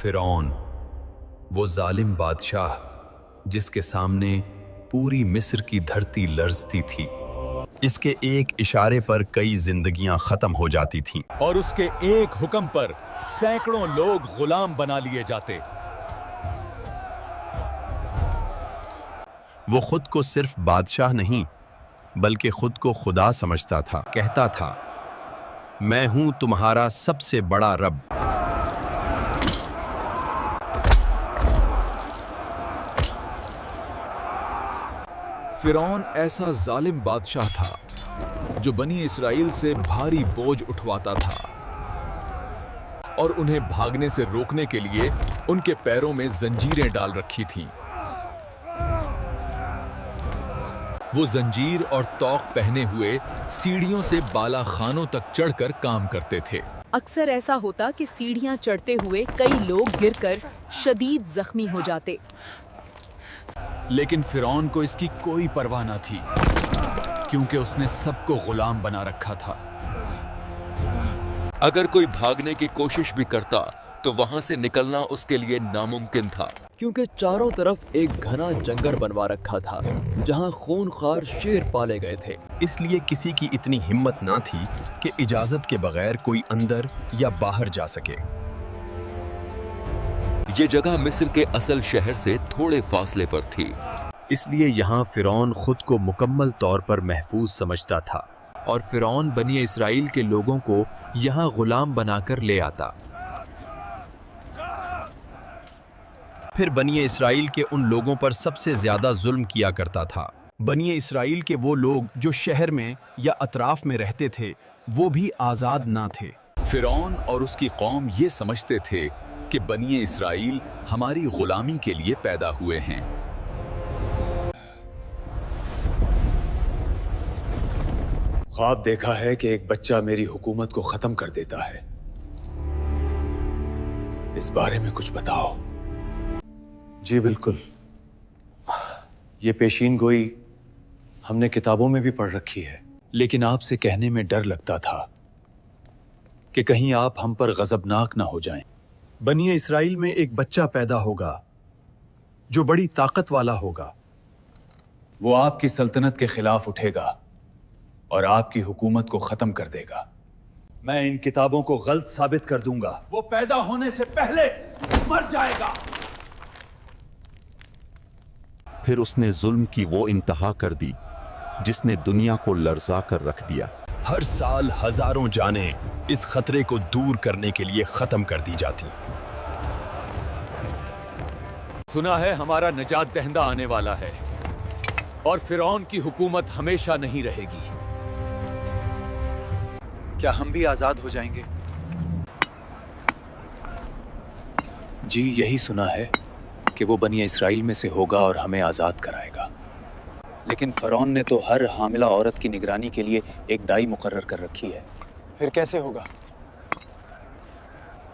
فرعون، وہ ظالم بادشاہ جس کے سامنے پوری مصر کی دھرتی لرزتی تھی۔ اس کے ایک اشارے پر کئی زندگیاں ختم ہو جاتی تھیں، اور اس کے ایک حکم پر سینکڑوں لوگ غلام بنا لیے جاتے۔ وہ خود کو صرف بادشاہ نہیں بلکہ خود کو خدا سمجھتا تھا۔ کہتا تھا، میں ہوں تمہارا سب سے بڑا رب۔ فرعون ایسا ظالم بادشاہ تھا جو بنی اسرائیل سے بھاری بوجھ اٹھواتا تھا اور انہیں بھاگنے سے روکنے کے لیے ان کے پیروں میں زنجیریں ڈال رکھی تھیں۔ وہ زنجیر اور توق پہنے ہوئے سیڑھیوں سے بالا خانوں تک چڑھ کر کام کرتے تھے۔ اکثر ایسا ہوتا کہ سیڑھیاں چڑھتے ہوئے کئی لوگ گر کر شدید زخمی ہو جاتے۔ لیکن فرعون کو اس کی کوئی پرواہ نہ تھی، کیونکہ اس نے سب کو غلام بنا رکھا تھا۔ اگر کوئی بھاگنے کی کوشش بھی کرتا تو وہاں سے نکلنا اس کے لیے ناممکن تھا، کیونکہ چاروں طرف ایک گھنا جنگل بنوا رکھا تھا جہاں خونخوار شیر پالے گئے تھے۔ اس لیے کسی کی اتنی ہمت نہ تھی کہ اجازت کے بغیر کوئی اندر یا باہر جا سکے۔ یہ جگہ مصر کے اصل شہر سے تھوڑے فاصلے پر تھی، اس لیے یہاں فرعون خود کو مکمل طور پر محفوظ سمجھتا تھا، اور فرعون بنی اسرائیل کے لوگوں کو یہاں غلام بنا کر لے آتا۔ پھر بنی اسرائیل کے ان لوگوں پر سب سے زیادہ ظلم کیا کرتا تھا۔ بنی اسرائیل کے وہ لوگ جو شہر میں یا اطراف میں رہتے تھے وہ بھی آزاد نہ تھے۔ فرعون اور اس کی قوم یہ سمجھتے تھے کہ بنی اسرائیل ہماری غلامی کے لیے پیدا ہوئے ہیں۔ خواب دیکھا ہے کہ ایک بچہ میری حکومت کو ختم کر دیتا ہے، اس بارے میں کچھ بتاؤ۔ جی بالکل، یہ پیشین گوئی ہم نے کتابوں میں بھی پڑھ رکھی ہے، لیکن آپ سے کہنے میں ڈر لگتا تھا کہ کہیں آپ ہم پر غضبناک نہ ہو جائیں۔ بنی اسرائیل میں ایک بچہ پیدا ہوگا جو بڑی طاقت والا ہوگا۔ وہ آپ کی سلطنت کے خلاف اٹھے گا اور آپ کی حکومت کو ختم کر دے گا۔ میں ان کتابوں کو غلط ثابت کر دوں گا۔ وہ پیدا ہونے سے پہلے مر جائے گا۔ پھر اس نے ظلم کی وہ انتہا کر دی جس نے دنیا کو لرزا کر رکھ دیا۔ ہر سال ہزاروں جانیں اس خطرے کو دور کرنے کے لیے ختم کر دی جاتی۔ سنا ہے ہمارا نجات دہندہ آنے والا ہے، اور فرعون کی حکومت ہمیشہ نہیں رہے گی۔ کیا ہم بھی آزاد ہو جائیں گے؟ جی یہی سنا ہے کہ وہ بنی اسرائیل میں سے ہوگا اور ہمیں آزاد کرائے گا۔ لیکن فرعون نے تو ہر حاملہ عورت کی نگرانی کے لیے ایک دائی مقرر کر رکھی ہے، پھر کیسے ہوگا؟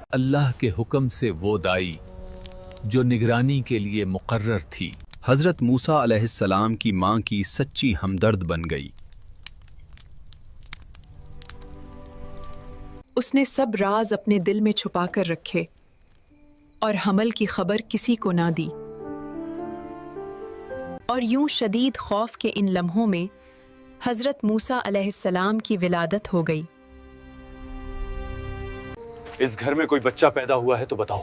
اللہ کے حکم سے وہ دائی جو نگرانی کے لیے مقرر تھی حضرت موسیٰ علیہ السلام کی ماں کی سچی ہمدرد بن گئی۔ اس نے سب راز اپنے دل میں چھپا کر رکھے اور حمل کی خبر کسی کو نہ دی، اور یوں شدید خوف کے ان لمحوں میں حضرت موسیٰ علیہ السلام کی ولادت ہو گئی۔ اس گھر میں کوئی بچہ پیدا ہوا ہے تو بتاؤ۔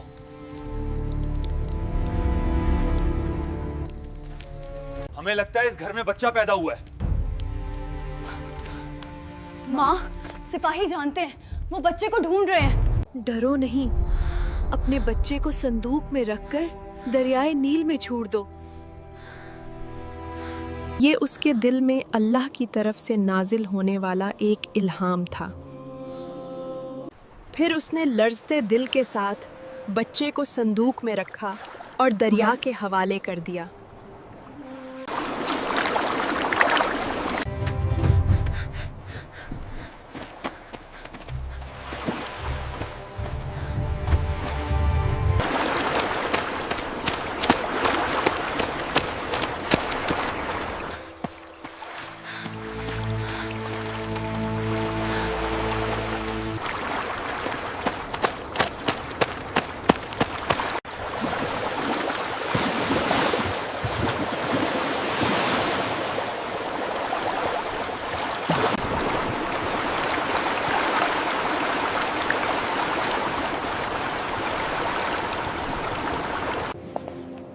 ہمیں لگتا ہے اس گھر میں بچہ پیدا ہوا ہے۔ ماں، سپاہی جانتے ہیں وہ بچے کو ڈھونڈ رہے ہیں۔ ڈرو نہیں، اپنے بچے کو صندوق میں رکھ کر دریائے نیل میں چھوڑ دو۔ یہ اس کے دل میں اللہ کی طرف سے نازل ہونے والا ایک الہام تھا۔ پھر اس نے لرزتے دل کے ساتھ بچے کو صندوق میں رکھا اور دریا کے حوالے کر دیا۔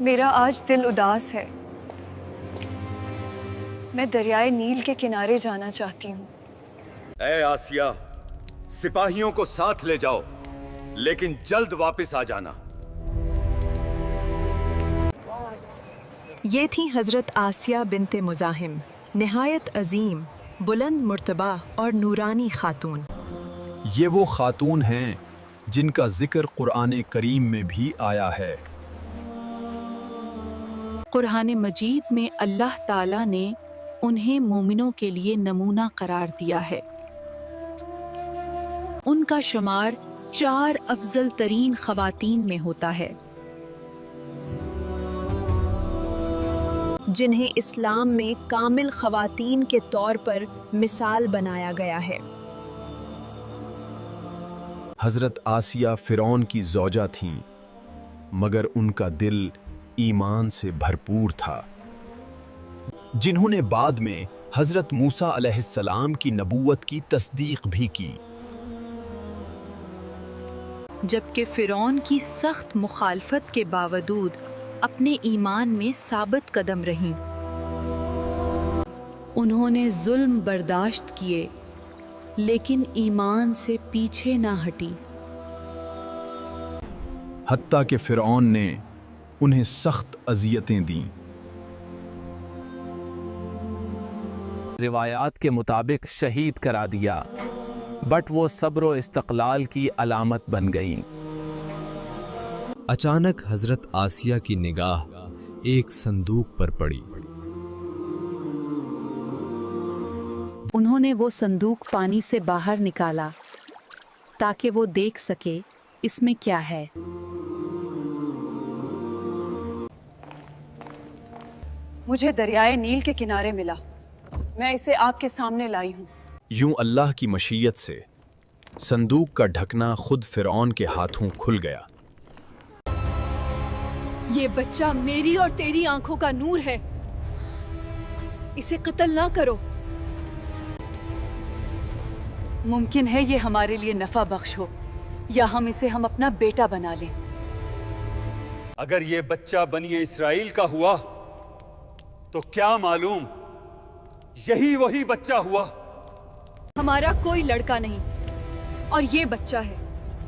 میرا آج دل اداس ہے. میں دریائے نیل کے کنارے جانا چاہتی ہوں. اے آسیہ، سپاہیوں کو ساتھ لے جاؤ، لیکن جلد واپس آ جانا. یہ تھی حضرت آسیہ بنت مزاحم، نہایت عظیم، بلند مرتبہ اور نورانی خاتون. یہ وہ خاتون ہیں جن کا ذکر قرآن کریم میں بھی آیا ہے. قرآن مجید میں اللہ تعالیٰ نے انہیں مومنوں کے لیے نمونہ قرار دیا ہے. ان کا شمار 4 افضل ترین خواتین میں ہوتا ہے، جنہیں اسلام میں کامل خواتین کے طور پر مثال بنایا گیا ہے. حضرت آسیہ فرعون کی زوجہ تھیں، مگر ان کا دل ایمان سے بھرپور تھا، جنہوں نے بعد میں حضرت موسیٰ علیہ السلام کی نبوت کی تصدیق بھی کی. جبکہ فرعون کی سخت مخالفت کے باوجود اپنے ایمان میں ثابت قدم رہیں. انہوں نے ظلم برداشت کیے لیکن ایمان سے پیچھے نہ ہٹی. حتیٰ کہ فرعون نے انہیں سخت اذیتیں دیں. روایات کے مطابق شہید کرا دیا، بٹ وہ صبر و استقلال کی علامت بن گئیں. اچانک حضرت آسیہ کی نگاہ ایک صندوق پر پڑی. انہوں نے وہ صندوق پانی سے باہر نکالا تاکہ وہ دیکھ سکے اس میں کیا ہے. مجھے دریائے نیل کے کنارے ملا. میں اسے آپ کے سامنے لائی ہوں. یوں اللہ کی مشیت سے صندوق کا ڈھکنا خود فرعون کے ہاتھوں کھل گیا. یہ بچہ میری اور تیری آنکھوں کا نور ہے. اسے قتل نہ کرو. ممکن ہے یہ ہمارے لیے نفع بخش ہو، یا ہم اپنا بیٹا بنا لیں. اگر یہ بچہ بنی اسرائیل کا ہوا تو کیا معلوم یہی وہی بچہ ہوا. ہمارا کوئی لڑکا نہیں اور یہ بچہ ہے.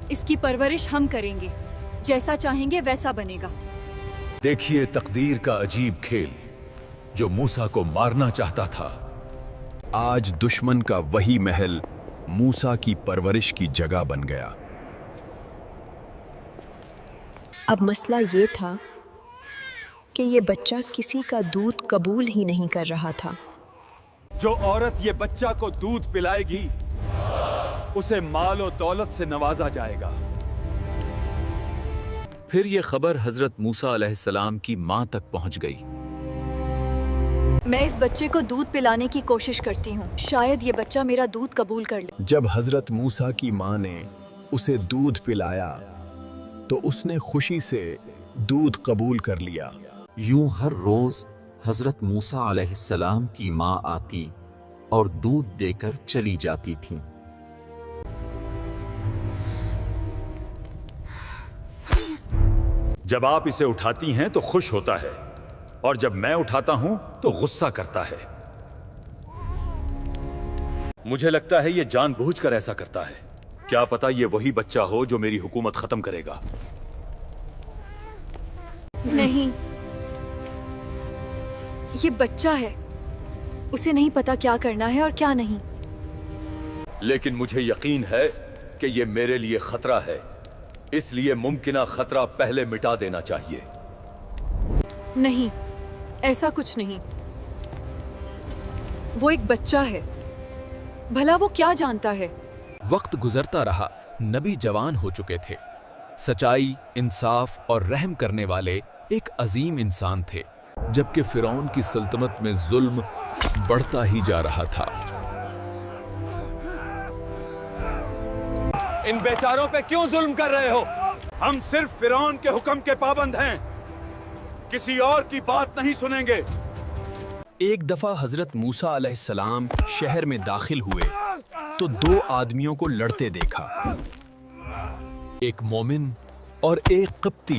اس کی پرورش ہم کریں گے، جیسا چاہیں گے ویسا بنے گا. دیکھیے تقدیر کا عجیب کھیل. جو موسیٰ کو مارنا چاہتا تھا، آج دشمن کا وہی محل موسیٰ کی پرورش کی جگہ بن گیا. اب مسئلہ یہ تھا کہ یہ بچہ کسی کا دودھ قبول ہی نہیں کر رہا تھا. جو عورت یہ بچہ کو دودھ پلائے گی اسے مال و دولت سے نوازا جائے گا. پھر یہ خبر حضرت موسیٰ علیہ السلام کی ماں تک پہنچ گئی. میں اس بچے کو دودھ پلانے کی کوشش کرتی ہوں، شاید یہ بچہ میرا دودھ قبول کر لے. جب حضرت موسیٰ کی ماں نے اسے دودھ پلایا تو اس نے خوشی سے دودھ قبول کر لیا. یوں ہر روز حضرت موسیٰ علیہ السلام کی ماں آتی اور دودھ دے کر چلی جاتی تھی. جب آپ اسے اٹھاتی ہیں تو خوش ہوتا ہے، اور جب میں اٹھاتا ہوں تو غصہ کرتا ہے. مجھے لگتا ہے یہ جان بوجھ کر ایسا کرتا ہے. کیا پتا یہ وہی بچہ ہو جو میری حکومت ختم کرے گا. نہیں، یہ بچہ ہے. اسے نہیں پتا کیا کرنا ہے اور کیا نہیں. لیکن مجھے یقین ہے کہ یہ میرے لیے خطرہ ہے، اس لیے ممکنہ خطرہ پہلے مٹا دینا چاہیے. نہیں، ایسا کچھ نہیں. وہ ایک بچہ ہے، بھلا وہ کیا جانتا ہے. وقت گزرتا رہا. نبی جوان ہو چکے تھے. سچائی، انصاف اور رحم کرنے والے ایک عظیم انسان تھے، جبکہ فرعون کی سلطنت میں ظلم بڑھتا ہی جا رہا تھا. ان بیچاروں پہ کیوں ظلم کر رہے ہو؟ ہم صرف فرعون کے حکم کے پابند ہیں، کسی اور کی بات نہیں سنیں گے. ایک دفعہ حضرت موسیٰ علیہ السلام شہر میں داخل ہوئے تو 2 آدمیوں کو لڑتے دیکھا. ایک مومن اور ایک قبطی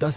10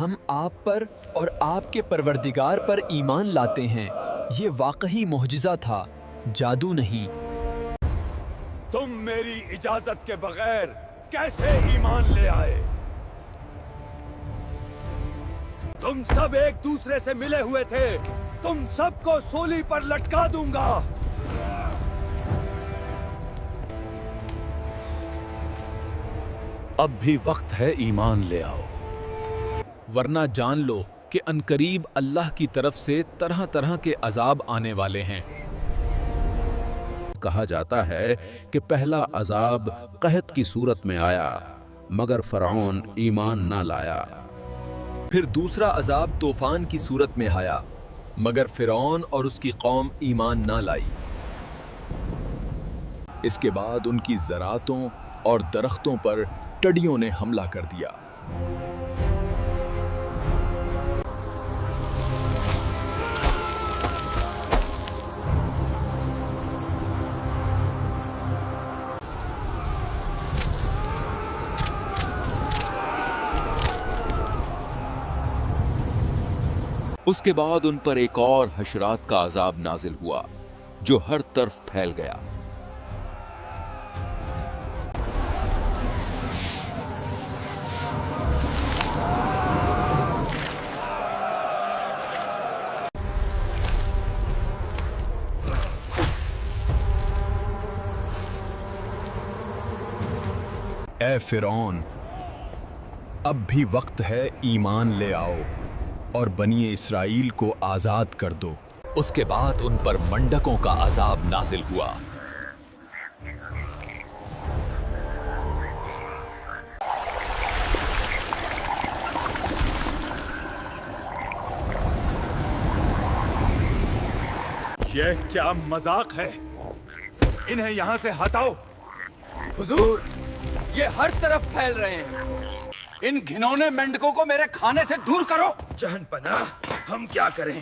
ہم آپ پر اور آپ کے پروردگار پر ایمان لاتے ہیں۔ یہ واقعی معجزہ تھا، جادو نہیں۔ تم میری اجازت کے بغیر کیسے ایمان لے آئے؟ تم سب ایک دوسرے سے ملے ہوئے تھے، تم سب کو سولی پر لٹکا دوں گا۔ اب بھی وقت ہے، ایمان لے آؤ، ورنہ جان لو کہ انقریب اللہ کی طرف سے طرح طرح کے عذاب آنے والے ہیں۔ کہا جاتا ہے کہ پہلا عذاب قحط کی صورت میں آیا مگر فرعون ایمان نہ لایا۔ پھر دوسرا عذاب طوفان کی صورت میں آیا مگر فرعون اور اس کی قوم ایمان نہ لائی۔ اس کے بعد ان کی زراعتوں اور درختوں پر ٹڈیوں نے حملہ کر دیا۔ اس کے بعد ان پر ایک اور حشرات کا عذاب نازل ہوا جو ہر طرف پھیل گیا۔ اے فرعون، اب بھی وقت ہے، ایمان لے آؤ اور بنی اسرائیل کو آزاد کر دو۔ اس کے بعد ان پر منڈکوں کا عذاب نازل ہوا۔ یہ کیا مذاق ہے؟ انہیں یہاں سے ہٹاؤ۔ حضور، یہ ہر طرف پھیل رہے ہیں، ان گھنونے مینڈکوں کو میرے کھانے سے دور کرو۔ جہن پناہ، ہم کیا کریں؟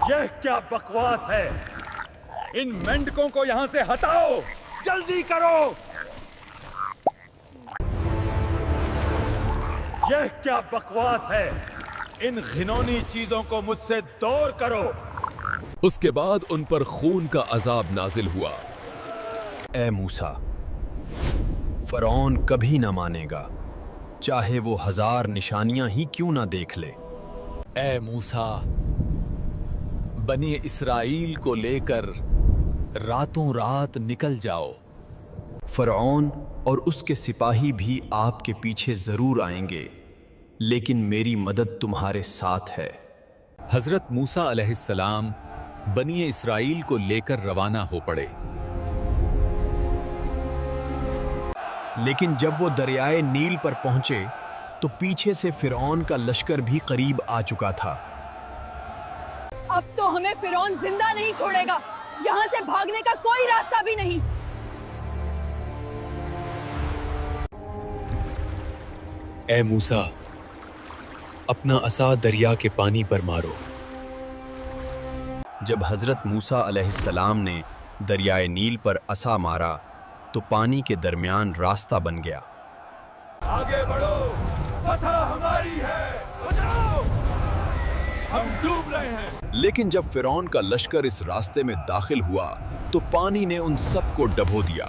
یہ کیا بکواس ہے؟ ان مینڈکوں کو یہاں سے ہٹاؤ، جلدی کرو۔ یہ کیا بکواس ہے؟ ان گھنونی چیزوں کو مجھ سے دور کرو۔ اس کے بعد ان پر خون کا عذاب نازل ہوا۔ اے موسیٰ، فرعون کبھی نہ مانے گا، چاہے وہ 1000 نشانیاں ہی کیوں نہ دیکھ لے۔ اے موسیٰ، بنی اسرائیل کو لے کر راتوں رات نکل جاؤ۔ فرعون اور اس کے سپاہی بھی آپ کے پیچھے ضرور آئیں گے، لیکن میری مدد تمہارے ساتھ ہے۔ حضرت موسیٰ علیہ السلام بنی اسرائیل کو لے کر روانہ ہو پڑے۔ لیکن جب وہ دریائے نیل پر پہنچے تو پیچھے سے فرعون کا لشکر بھی قریب آ چکا تھا۔ اب تو ہمیں فرعون زندہ نہیں چھوڑے گا، یہاں سے بھاگنے کا کوئی راستہ بھی نہیں۔ اے موسیٰ، اپنا عصا دریا کے پانی پر مارو۔ جب حضرت موسیٰ علیہ السلام نے دریائے نیل پر عصا مارا تو پانی کے درمیان راستہ بن گیا۔ آگے بڑھو، فتح ہماری ہے، بچاؤ، ہم ڈوب رہے ہیں۔ لیکن جب فرعون کا لشکر اس راستے میں داخل ہوا تو پانی نے ان سب کو ڈبو دیا۔